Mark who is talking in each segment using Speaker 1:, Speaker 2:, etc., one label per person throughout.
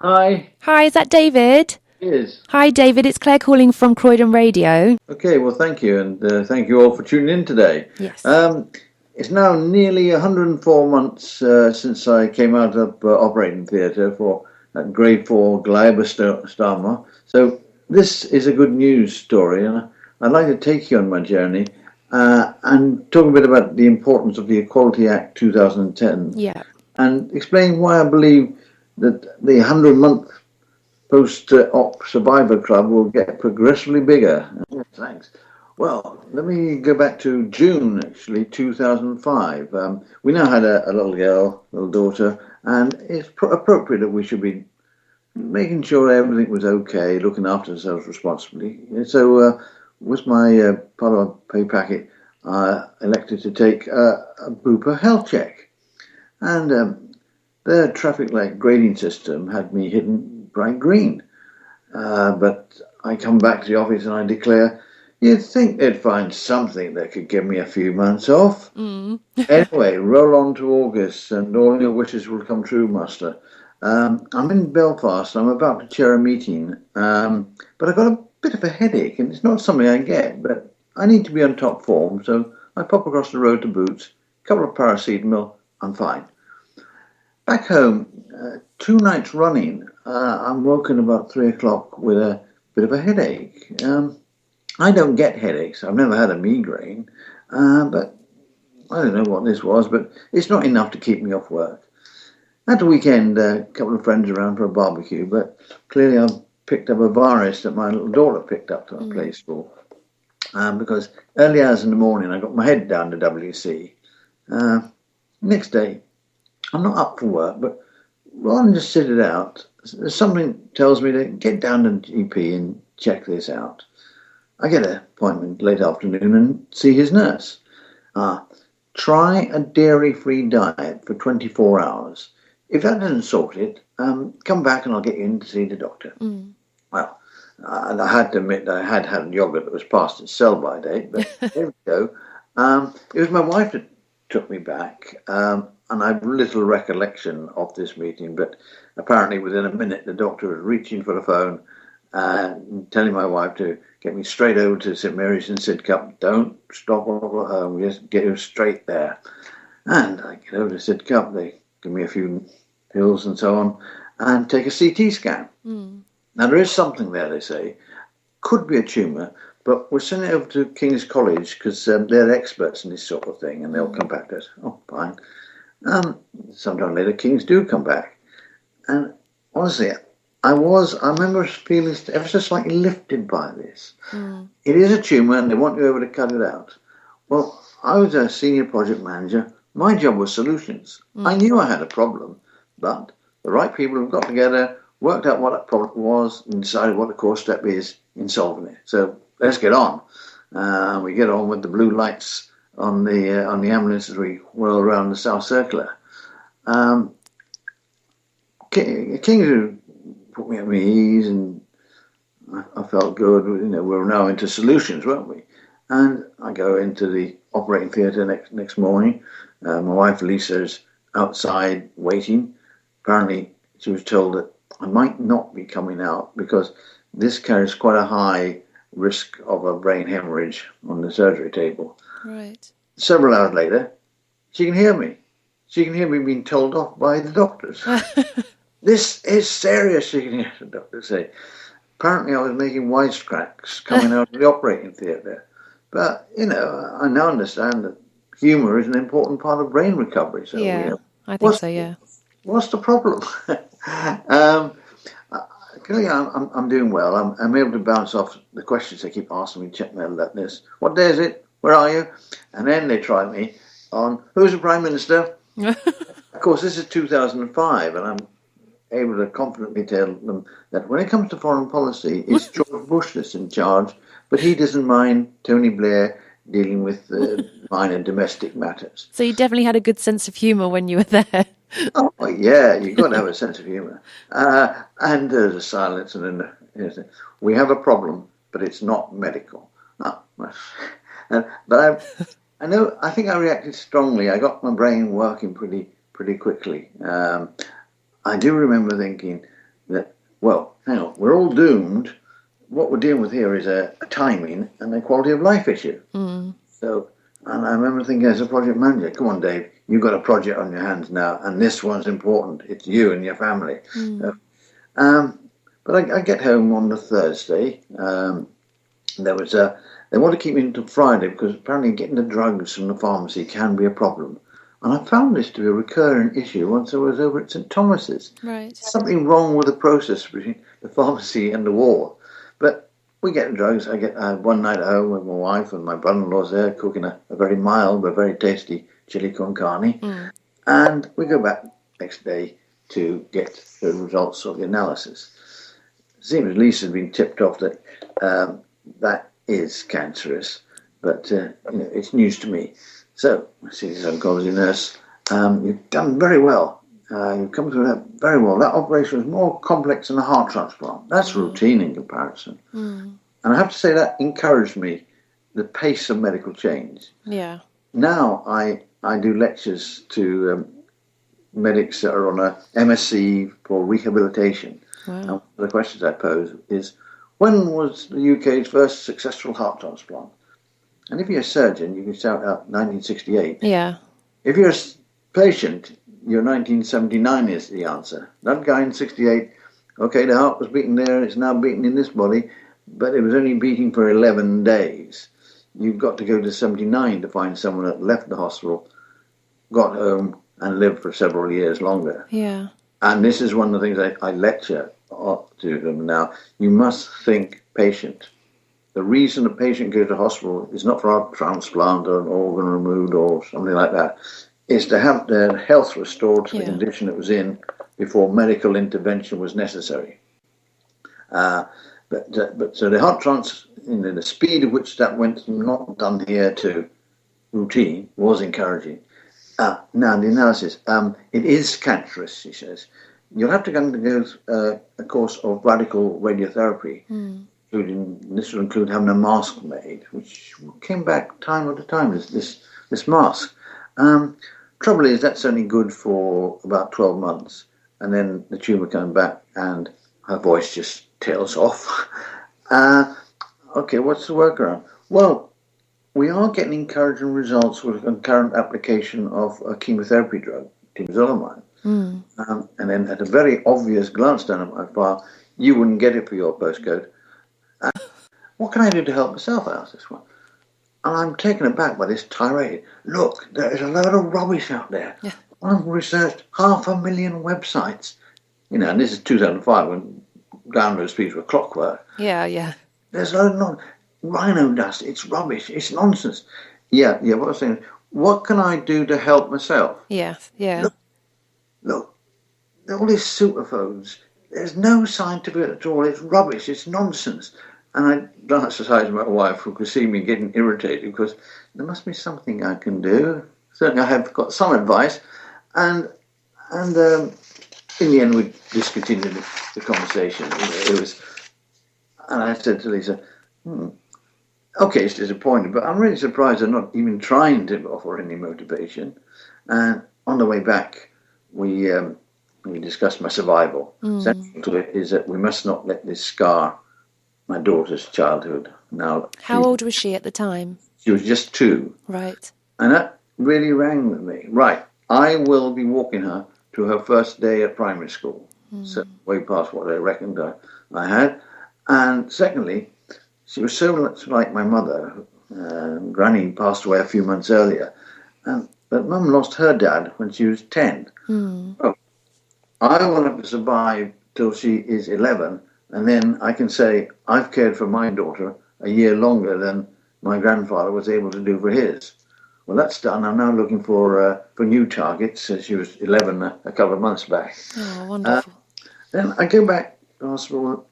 Speaker 1: Hi,
Speaker 2: Hi, is that David?
Speaker 1: yes.
Speaker 2: Hi, David. It's Claire calling from Croydon Radio.
Speaker 1: Okay, well, thank you, and thank you all for tuning in today.
Speaker 2: Yes.
Speaker 1: Um, it's now nearly 104 months since I came out of operating theatre for grade 4 glioblastoma. So this is a good news story, and I'd like to take you on my journey and talk a bit about the importance of the Equality Act 2010
Speaker 2: Yeah.
Speaker 1: and explain why I believe that the 100-month post-op survivor club will get progressively bigger. Thanks. Well, let me go back to June, actually, 2005. We now had a little girl, little daughter, and it's appropriate that we should be making sure everything was okay, looking after ourselves responsibly. So, with my part of our pay packet, I elected to take a Bupa health check. And the traffic light grading system had me hidden bright green. But I come back to the office and I declare, you'd think they'd find something that could give me a few months off.
Speaker 2: Mm.
Speaker 1: Anyway, roll on to August and all your wishes will come true, Master. I'm in Belfast. I'm about to chair a meeting, but I've got a bit of a headache, and it's not something I get, but I need to be on top form, so I pop across the road to Boots, a couple of paracetamol, I'm fine. Back home, 2 nights running, I'm woken about 3 o'clock with a bit of a headache. I don't get headaches. I've never had a migraine, but I don't know what this was, but it's not enough to keep me off work. At the weekend, a couple of friends around for a barbecue, but clearly I've picked up a virus that my little daughter picked up to play school. Because early hours in the morning, I got my head down to WC. Next day, I'm not up for work, but rather than just sit it out, something tells me to get down to GP and check this out. I get an appointment late afternoon and see his nurse. Try a dairy-free diet for 24 hours. If that doesn't sort it, come back and I'll get you in to see the doctor.
Speaker 2: Mm.
Speaker 1: Well, and I had to admit that I had had yogurt that was past its sell-by date, but there we go. It was my wife that took me back, and I have little recollection of this meeting, but apparently within a minute the doctor was reaching for the phone and telling my wife to get me straight over to St Mary's in Sidcup. Don't stop over at home, just get you straight there. And I get over to Sidcup, they give me a few pills and so on, and take a CT scan.
Speaker 2: Mm.
Speaker 1: Now there is something there, they say, could be a tumour, but we're sending it over to King's College because they're experts in this sort of thing, and they'll come back to us. Oh, fine. Sometime later, Kings do come back, and honestly, I remember feeling ever so slightly lifted by this.
Speaker 2: Mm.
Speaker 1: It is a tumour, and they want you over to cut it out. Well, I was a senior project manager. My job was solutions. I knew I had a problem, but the right people have got together, worked out what that problem was, and decided what the core step is in solving it. So let's get on. We get on with the blue lights on the ambulance as we whirl around the South Circular. King put me at my ease, and I felt good. We're now into solutions, weren't we? And I go into the operating theatre next morning. My wife Lisa's outside waiting. Apparently, she was told that I might not be coming out because this carries quite a high risk of a brain hemorrhage on the surgery table.
Speaker 2: Right.
Speaker 1: Several hours later, she can hear me. She can hear me being told off by the doctors. This is serious, she can hear the doctor say. Apparently I was making wisecracks coming out of the operating theatre. But, I now understand that humour is an important part of brain recovery. So,
Speaker 2: Yeah, I think
Speaker 1: what's
Speaker 2: so, yeah.
Speaker 1: what's the problem? Clearly, I'm doing well. I'm able to bounce off the questions they keep asking me, check my alertness. What day is it? Where are you? And then they try me on who's the Prime Minister? Of course, this is 2005, and I'm able to confidently tell them that when it comes to foreign policy, it's George Bush that's in charge, but he doesn't mind Tony Blair dealing with minor domestic matters.
Speaker 2: So you definitely had a good sense of humour when you were there.
Speaker 1: Oh, yeah, you've got to have a sense of humour. And there's a silence, and then we have a problem, but it's not medical. Oh, but I think I reacted strongly. I got my brain working pretty quickly. I do remember thinking, that, well, hang on, we're all doomed. What we're dealing with here is a timing and a quality of life issue. So, and I remember thinking as a project manager, come on, Dave, you've got a project on your hands now, and this one's important. It's you and your family. But I get home on the Thursday. There was they want to keep me until Friday because apparently getting the drugs from the pharmacy can be a problem. And I found this to be a recurring issue once I was over at St Thomas's.
Speaker 2: Right.
Speaker 1: Something wrong with the process between the pharmacy and the ward. But we get the drugs. I get one night at home with my wife and my brother-in-law's there cooking a very mild but very tasty chili con carne. And we go back next day to get the results of the analysis. It seems Lisa had been tipped off that that is cancerous, but it's news to me. So I see this oncology nurse. You've done very well. You've come through that very well. That operation was more complex than a heart transplant. That's routine in comparison. And I have to say that encouraged me, the pace of medical change.
Speaker 2: Yeah.
Speaker 1: Now I do lectures to medics that are on a MSc for rehabilitation.
Speaker 2: Wow.
Speaker 1: And one of the questions I pose is, when was the UK's first successful heart transplant? And if you're a surgeon, you can shout out 1968.
Speaker 2: Yeah.
Speaker 1: If you're a patient, your 1979 is the answer. That guy in 68, okay, the heart was beating there, it's now beating in this body, but it was only beating for 11 days. You've got to go to 79 to find someone that left the hospital, got home, and lived for several years longer.
Speaker 2: Yeah.
Speaker 1: And this is one of the things I lecture to them now. You must think patient. The reason a patient goes to hospital is not for a transplant or an organ removed or something like that. It's to have their health restored to the condition it was in before medical intervention was necessary. But so the heart the speed at which that went from not done here to routine was encouraging. Now the analysis, it is cancerous, she says. You'll have to undergo a course of radical radiotherapy. Including, this will include having a mask made, which came back time after time, this mask. Trouble is, that's only good for about 12 months, and then the tumour comes back and her voice just tails off. Okay, what's the workaround? Well, we are getting encouraging results with a concurrent application of a chemotherapy drug, temozolomide. And then at a very obvious glance down at my file, you wouldn't get it for your postcode. What can I do to help myself? I asked this one. And I'm taken aback by this tirade. Look, there is a load of rubbish out there. Yeah. I've researched 500,000 websites. And this is 2005 when download speeds were clockwork.
Speaker 2: Yeah.
Speaker 1: There's a load of rhino dust. It's rubbish. It's nonsense. Yeah. What I was saying is, what can I do to help myself?
Speaker 2: Yeah.
Speaker 1: Look, all these superphones, there's no scientific at all. It's rubbish. It's nonsense. And I glanced aside at my wife, who could see me getting irritated, because there must be something I can do. Certainly I have got some advice. And in the end, we discontinued the conversation. And I said to Lisa, okay, it's disappointing, but I'm really surprised they're not even trying to offer any motivation. And on the way back, we discussed my survival. Central to it is that we must not let this scar my daughter's childhood. Now,
Speaker 2: how old was she at the time?
Speaker 1: She was just 2.
Speaker 2: Right.
Speaker 1: And that really rang with me. Right, I will be walking her to her first day at primary school. So way past what I reckoned I had. And secondly, she was so much like my mother. Granny passed away a few months earlier. But Mum lost her dad when she was 10. Oh, I will have to survive till she is 11, and then I can say I've cared for my daughter a year longer than my grandfather was able to do for his. Well, that's done. I'm now looking for new targets. She was 11 a couple of months back.
Speaker 2: Oh, wonderful.
Speaker 1: Then I go back to the hospital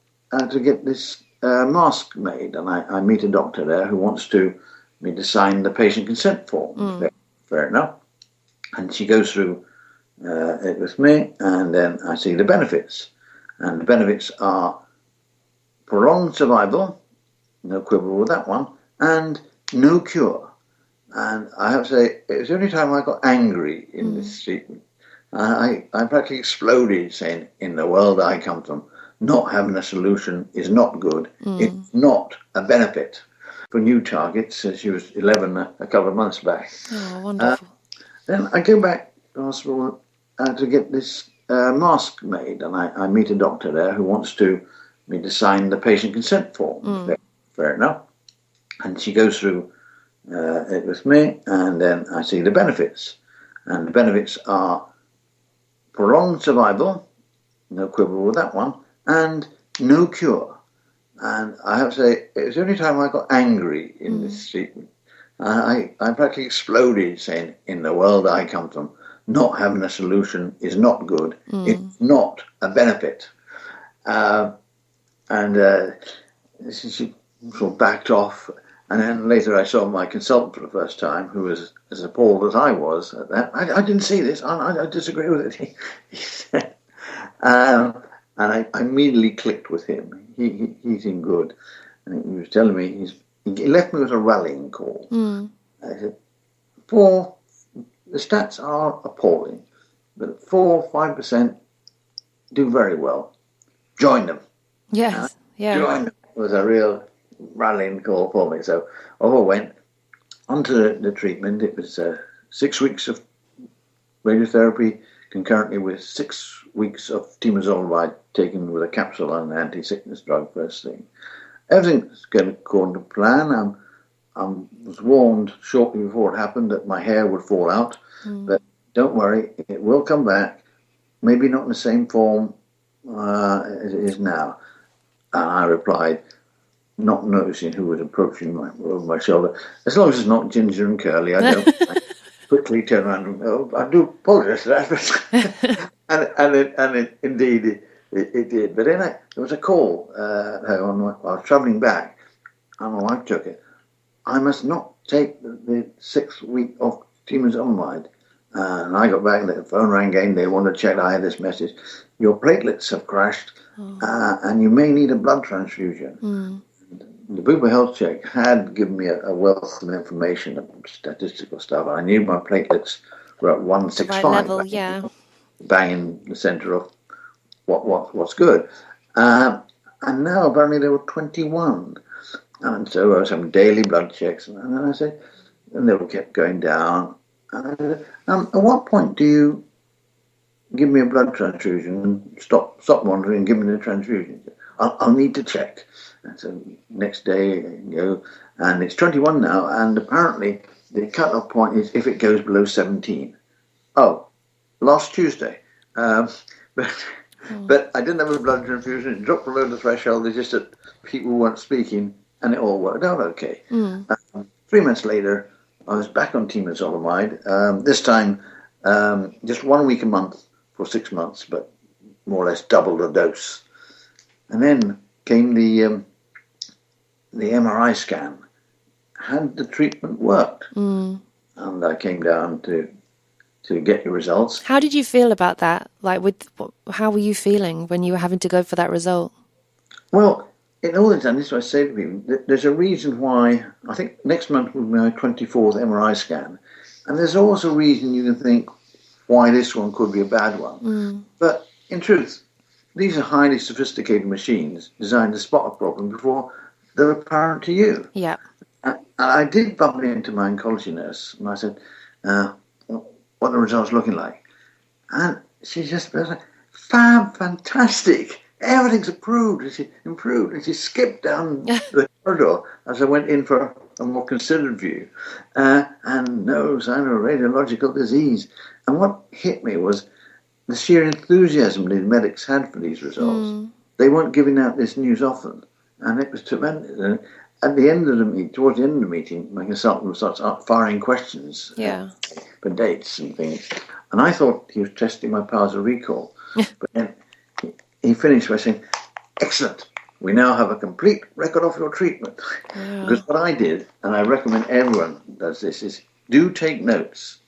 Speaker 1: to get this mask made, and I meet a doctor there who wants me to sign the patient consent form. Fair enough. And she goes through it with me, and then I see the benefits. And the benefits are prolonged survival, no quibble with that one, and no cure. And I have to say, it was the only time I got angry in this treatment. I practically exploded saying, in the world I come from, not having a solution is not good. It's not a benefit. For new targets, she was 11 a couple of months back.
Speaker 2: Oh, wonderful.
Speaker 1: Then I go back to hospital to get this mask made, and I meet a doctor there who wants me to sign the patient consent form. Fair enough. And she goes through it with me, and then I see the benefits. And the benefits are prolonged survival, no quibble with that one, and no cure. And I have to say, it was the only time I got angry in this treatment. I practically exploded saying, in the world I come from, not having a solution is not good. It's not a benefit. She sort of backed off. And then later I saw my consultant for the first time, who was as appalled as I was at that. I didn't see this. I disagree with it, he said. And I immediately clicked with him. He's in good. And he was telling me, he left me with a rallying call. I said, the stats are appalling, but 4-5% do very well. Join them.
Speaker 2: Yes,
Speaker 1: Join them was a real rallying call for me. So off I went onto the treatment. It was 6 weeks of radiotherapy concurrently with 6 weeks of temozolomide taken with a capsule and an anti-sickness drug first thing. Everything's going according to plan. I was warned shortly before it happened that my hair would fall out, but don't worry, it will come back. Maybe not in the same form as it is now. And I replied, not noticing who was approaching over my shoulder, as long as it's not ginger and curly, I don't. I quickly turned around and I do apologise for that. and indeed it did. But then there was a call. I was travelling back, and my wife took it. I must not take the 6 week of temozolomide. And I got back, the phone rang again. They wanted to check I had this message. Your platelets have crashed, and you may need a blood transfusion. The Bupa Health Check had given me a wealth of information, statistical stuff. I knew my platelets were at 165.
Speaker 2: Right level, yeah.
Speaker 1: Bang in the centre of what's good. And now apparently they were 21. And so I was having daily blood checks. And then I said, and they all kept going down. And I said, at what point do you give me a blood transfusion and stop monitoring and give me the transfusion? I'll need to check. And so next day I go, and it's 21 now, and apparently the cut-off point is if it goes below 17. Oh, last Tuesday. But I didn't have a blood transfusion. It dropped below the threshold. It's just that people weren't speaking, and it all worked out okay. 3 months later, I was back on temozolomide. This time, just 1 week a month for 6 months, but more or less double the dose. And then came the MRI scan. Had the treatment worked? And I came down to get your results.
Speaker 2: How did you feel about that? How were you feeling when you were having to go for that result?
Speaker 1: Well, in all this, and this is what I say to people, there's a reason why. I think next month will be my 24th MRI scan, and there's also a reason you can think why this one could be a bad one. But in truth, these are highly sophisticated machines designed to spot a problem before they're apparent to you.
Speaker 2: Yeah.
Speaker 1: And I did bump into my oncology nurse, and I said, what are the results looking like? And she just was like, fantastic. Everything's improved. And she skipped down the corridor as I went in for a more considered view. And no sign of radiological disease. And what hit me was the sheer enthusiasm the medics had for these results. They weren't giving out this news often, and it was tremendous. And at the end of the meeting, towards the end of the meeting, my consultant starts firing questions for dates and things, and I thought he was testing my powers of recall. But then he finished by saying, "Excellent. We now have a complete record of your treatment." Because what I did, and I recommend everyone does this, is do take notes.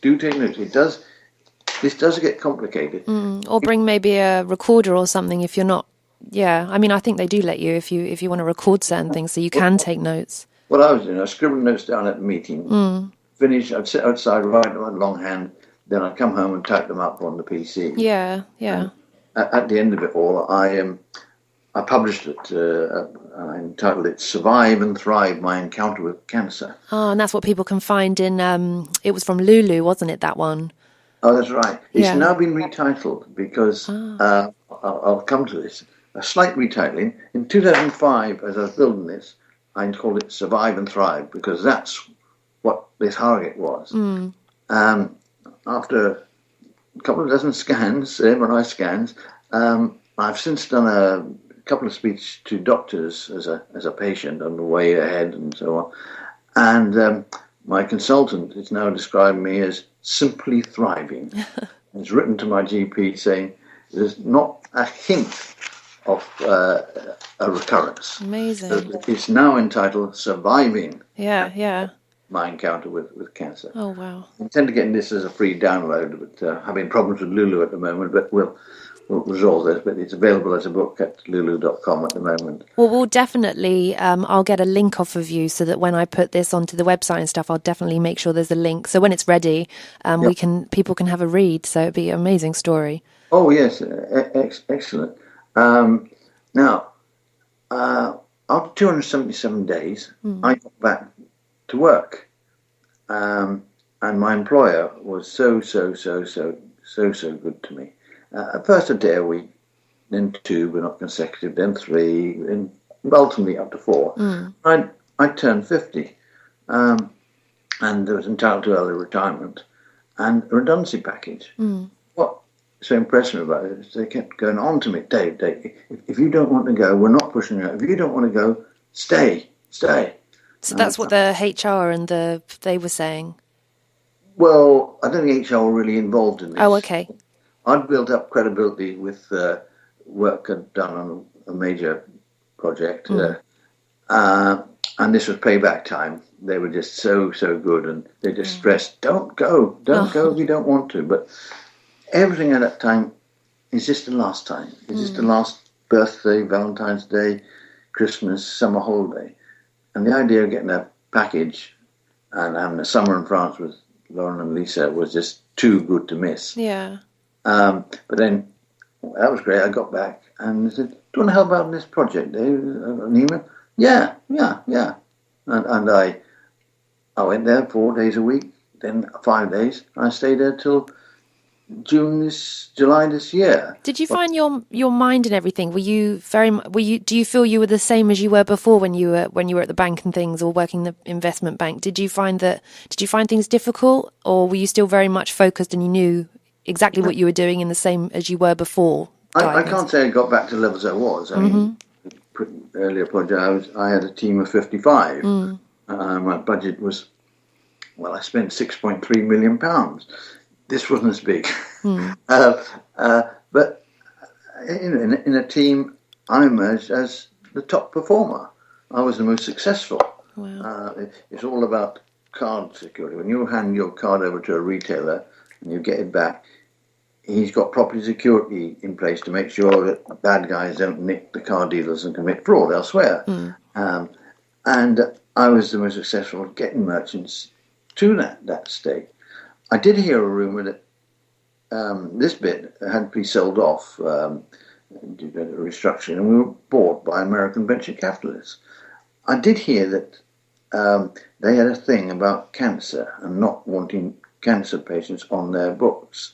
Speaker 1: This does get complicated.
Speaker 2: Or bring maybe a recorder or something if you're not. Yeah, I mean, I think they do let you if you want to record certain things, so you can take notes.
Speaker 1: What I was doing, I was scribbling notes down at the meeting. Finish, I'd sit outside, write on my longhand, then I come home and type them up on the PC.
Speaker 2: Yeah, yeah.
Speaker 1: At the end of it all, I published it. I entitled it "Survive and Thrive: My Encounter with Cancer."
Speaker 2: Oh, and that's what people can find in. It was from Lulu, wasn't it? That one.
Speaker 1: Oh, that's right. It's
Speaker 2: Yeah.
Speaker 1: now been retitled because I'll come to this. A slight retitling. In 2005, as I was building this, I called it "Survive and Thrive" because that's what the target was. After a couple of dozen scans, MRI scans, I've since done a couple of speeches to doctors as a patient on the way ahead and so on. And my consultant is now describing me as simply thriving. It's written to my GP saying there's not a hint of a recurrence.
Speaker 2: Amazing.
Speaker 1: So it's now entitled "Surviving
Speaker 2: Yeah.
Speaker 1: My Encounter with Cancer."
Speaker 2: Oh, wow.
Speaker 1: I intend to get this as a free download, but having problems with Lulu at the moment, but we'll resolve this. But it's available as a book at lulu.com at the moment.
Speaker 2: Well, we'll definitely, I'll get a link off of you so that when I put this onto the website and stuff, I'll definitely make sure there's a link. So when it's ready, people can have a read. So it'd be an amazing story.
Speaker 1: Oh, yes. Excellent. Now, after 277 days, I got back to work. And my employer was so good to me. At first a day a week, then 2, but not consecutive, then 3, and ultimately up to 4. I turned 50, and I was entitled to early retirement and a redundancy package. What so impressed me about it is they kept going on to me, Dave, if you don't want to go, we're not pushing you out. If you don't want to go, stay.
Speaker 2: So that's what the HR and they were saying?
Speaker 1: Well, I don't think HR were really involved in this.
Speaker 2: Oh, okay.
Speaker 1: I'd built up credibility with work I'd done on a major project, and this was payback time. They were just so good, and they just stressed, don't go if you don't want to. But everything at that time is just the last time. It's just the last birthday, Valentine's Day, Christmas, summer holiday. And the idea of getting a package and having a summer in France with Lauren and Lisa was just too good to miss.
Speaker 2: Yeah.
Speaker 1: But then that was great. I got back and I said, "Do you want to help out on this project, Dave?" An email? Yeah. And I went there 4 days a week, then 5 days. I stayed there till July this year.
Speaker 2: Did you find your mind and everything? Do you feel you were the same as you were before when you were at the bank and things, or working the investment bank? Did you find things difficult, or were you still very much focused and you knew exactly what you were doing in the same as you were before?
Speaker 1: I can't say I got back to the levels I was. I mean, earlier project I had a team of 55. My budget was, I spent £6.3 million. This wasn't as big. But in a team, I emerged as the top performer. I was the most successful.
Speaker 2: Wow.
Speaker 1: It's all about card security. When you hand your card over to a retailer and you get it back, he's got property security in place to make sure that bad guys don't nick the car dealers and commit fraud elsewhere. And I was the most successful at getting merchants to that state. I did hear a rumour that this bit had to be sold off due to restructuring, and we were bought by American venture capitalists. I did hear that they had a thing about cancer and not wanting cancer patients on their books.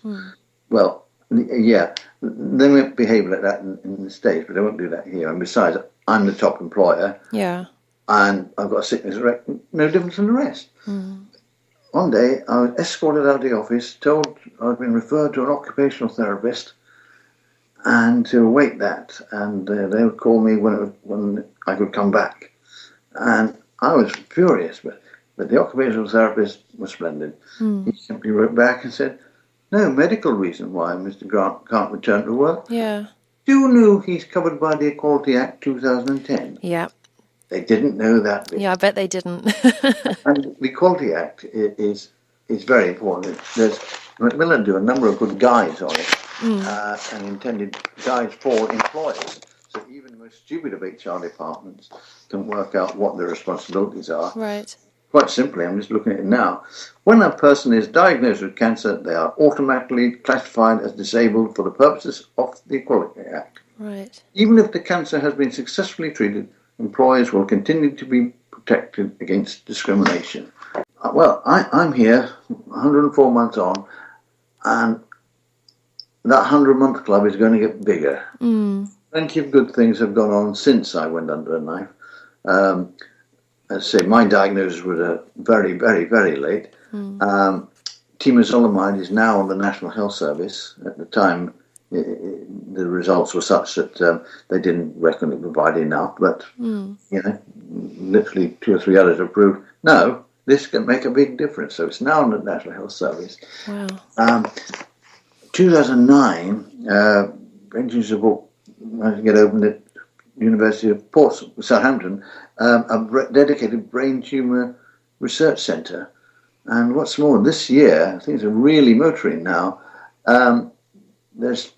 Speaker 1: Well, yeah, they won't behave like that in the States, but they won't do that here. And besides, I'm the top employer.
Speaker 2: Yeah.
Speaker 1: And I've got a sickness record, no different from the rest. One day, I was escorted out of the office, told I'd been referred to an occupational therapist, and to await that. And they would call me when I could come back. And I was furious, but the occupational therapist was splendid. He simply wrote back and said, "No medical reason why Mr. Grant can't return to work."
Speaker 2: Yeah.
Speaker 1: Do you know he's covered by the Equality Act 2010?
Speaker 2: Yeah.
Speaker 1: They didn't know that bit.
Speaker 2: Yeah, I bet they didn't.
Speaker 1: And the Equality Act is very important. There's Macmillan do a number of good guides on it, and intended guides for employers. So even the most stupid of HR departments can work out what their responsibilities are.
Speaker 2: Right.
Speaker 1: quite simply, I'm just looking at it now. When a person is diagnosed with cancer, they are automatically classified as disabled for the purposes of the Equality Act.
Speaker 2: Right.
Speaker 1: Even if the cancer has been successfully treated, employers will continue to be protected against discrimination. Well, I'm here, 104 months on, and that 100-month club is going to get bigger. Plenty of good things have gone on since I went under a knife. As I say, my diagnosis was very, very, very late. Temozolomide is now on the National Health Service. At the time, the results were such that they didn't reckon it provided enough, but literally 2 or 3 others have proved, no, this can make a big difference. So it's now on the National Health Service.
Speaker 2: Wow.
Speaker 1: 2009, brain tumors book managed to get opened at University of Southampton, a dedicated brain tumour research centre. And what's more, this year, things are really motoring now. There's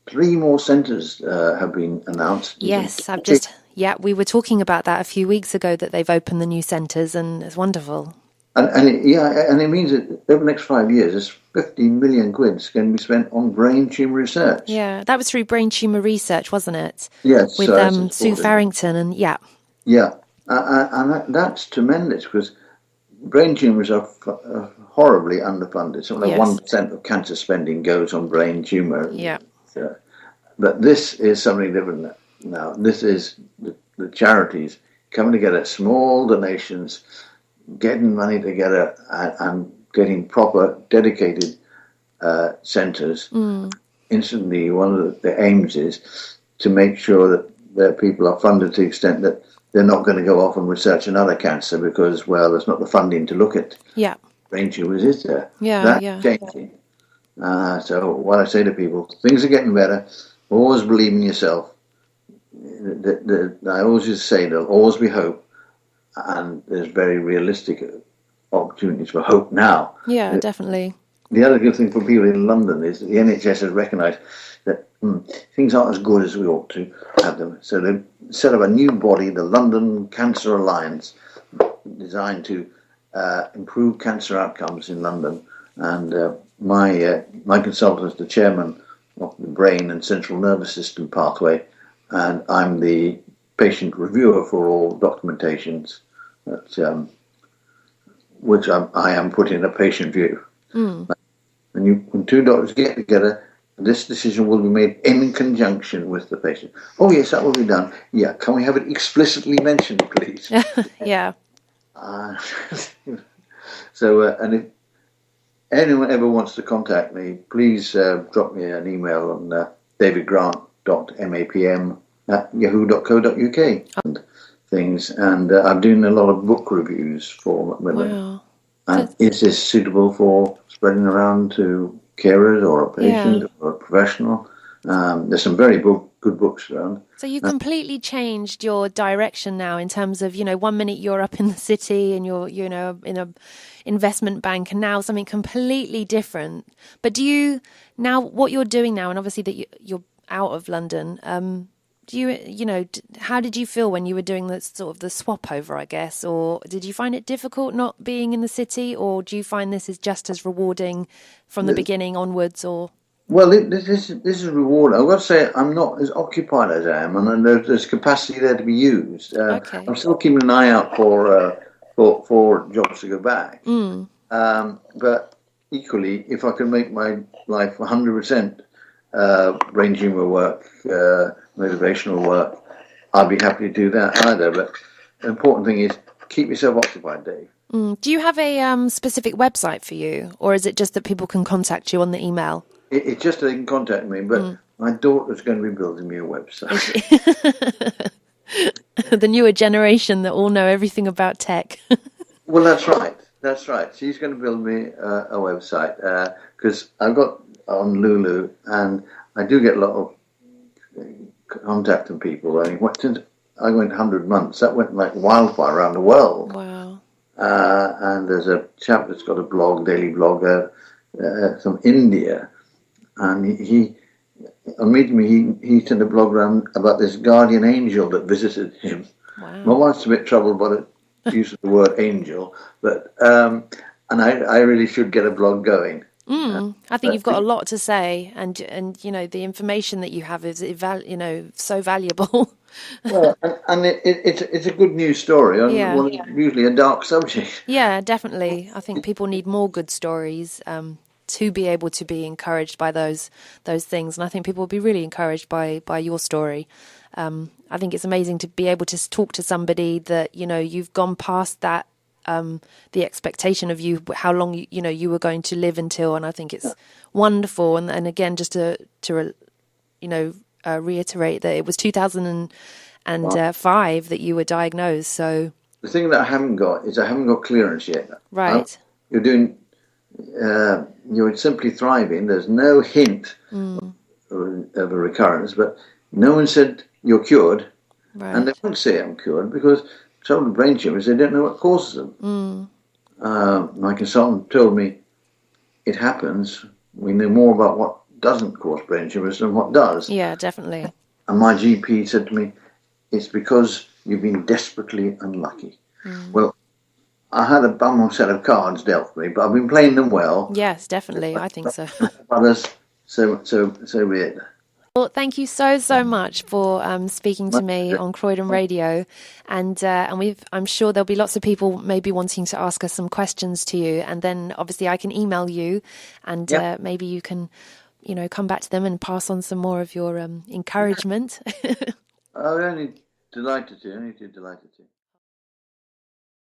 Speaker 1: 3 more centres have been announced.
Speaker 2: Yes, we were talking about that a few weeks ago, that they've opened the new centres, and it's wonderful.
Speaker 1: And it means that over the next 5 years, there's 50 million quid going to be spent on brain tumour research.
Speaker 2: Yeah, that was through Brain Tumour Research, wasn't it?
Speaker 1: Yes.
Speaker 2: With Sue Farrington, and
Speaker 1: Yeah, and that's tremendous, because brain tumours are horribly underfunded. Something like 1% of cancer spending goes on brain tumour.
Speaker 2: Yeah.
Speaker 1: But this is something different now. This is the charities coming together, small donations, getting money together and getting proper dedicated centres. Instantly, one of the aims is to make sure that their people are funded to the extent that they're not going to go off and research another cancer because, well, there's not the funding to look at brain tumours, is there? That's changing. So what I say to people, things are getting better. Always believe in yourself. I always used to say there'll always be hope. And there's very realistic opportunities for hope now.
Speaker 2: Yeah, definitely.
Speaker 1: The other good thing for people in London is that the NHS has recognised that things aren't as good as we ought to have them. So they've set up a new body, the London Cancer Alliance, designed to improve cancer outcomes in London. And my consultant is the chairman of the Brain and Central Nervous System Pathway, and I'm the patient reviewer for all documentations, which I am putting in a patient view. When 2 doctors get together, this decision will be made in conjunction with the patient. Oh yes, that will be done. Yeah, can we have it explicitly mentioned, please?
Speaker 2: Yeah.
Speaker 1: And if anyone ever wants to contact me, please drop me an email on davidgrant.mapm@yahoo.co.uk and things. And I'm doing a lot of book reviews for women.
Speaker 2: Wow.
Speaker 1: And is this suitable for spreading around to carers or a patient or a professional? There's some very good books around.
Speaker 2: So you've completely changed your direction now in terms of, 1 minute you're up in the city and you're, in a investment bank, and now something completely different. But do you, now what you're doing now, and obviously that you're out of London, do you, how did you feel when you were doing the sort of the swap over, I guess? Or did you find it difficult not being in the city, or do you find this is just as rewarding from the beginning onwards, or?
Speaker 1: Well, this is rewarding. I've got to say, I'm not as occupied as I am, and there's capacity there to be used.
Speaker 2: Okay.
Speaker 1: I'm still keeping an eye out for jobs to go back. But equally, if I can make my life 100% brain tumour work, motivational work, I'd be happy to do that either. But the important thing is keep yourself occupied, Dave.
Speaker 2: Do you have a specific website for you, or is it just that people can contact you on the email?
Speaker 1: It's just that they can contact me, but my daughter's going to be building me a website.
Speaker 2: The newer generation that all know everything about tech.
Speaker 1: Well, that's right. She's going to build me a website because I've got on Lulu, and I do get a lot of contact from people. Since I went 100 months, that went like wildfire around the world.
Speaker 2: Wow.
Speaker 1: And there's a chap that's got a blog, daily blog, from India, and he on meeting me, he sent a blog around about this guardian angel that visited him.
Speaker 2: Wow.
Speaker 1: My wife's a bit troubled about it, use of the word angel, but and I really should get a blog going.
Speaker 2: I think you've got a lot to say, and the information that you have is so valuable.
Speaker 1: Well, and it's a good news story on
Speaker 2: Yeah.
Speaker 1: usually a dark subject.
Speaker 2: Yeah, definitely. I think people need more good stories to be able to be encouraged by those things, and I think people will be really encouraged by your story. I think it's amazing to be able to talk to somebody that you've gone past that the expectation of how long you were going to live until, and I think it's wonderful. And again, just to reiterate that it was 2005 that you were diagnosed. So
Speaker 1: The thing that I haven't got is I haven't got clearance yet.
Speaker 2: right.
Speaker 1: You're doing, you're simply thriving. There's no hint of a recurrence, but no one said you're cured, and they
Speaker 2: Right.
Speaker 1: won't say I'm cured because some brain tumors, they don't know what causes them. My consultant told me it happens. We know more about what doesn't cause brain tumors than what does.
Speaker 2: Yeah, definitely.
Speaker 1: And my GP said to me, it's because you've been desperately unlucky. Well, I had a bum set of cards dealt me, but I've been playing them well.
Speaker 2: Yes, definitely. I think so.
Speaker 1: Others, so be it.
Speaker 2: Well, thank you so much for speaking to me on Croydon Radio, and I'm sure there'll be lots of people maybe wanting to ask us some questions to you, and then obviously I can email you, and maybe you can, come back to them and pass on some more of your encouragement.
Speaker 1: I'm only delighted to.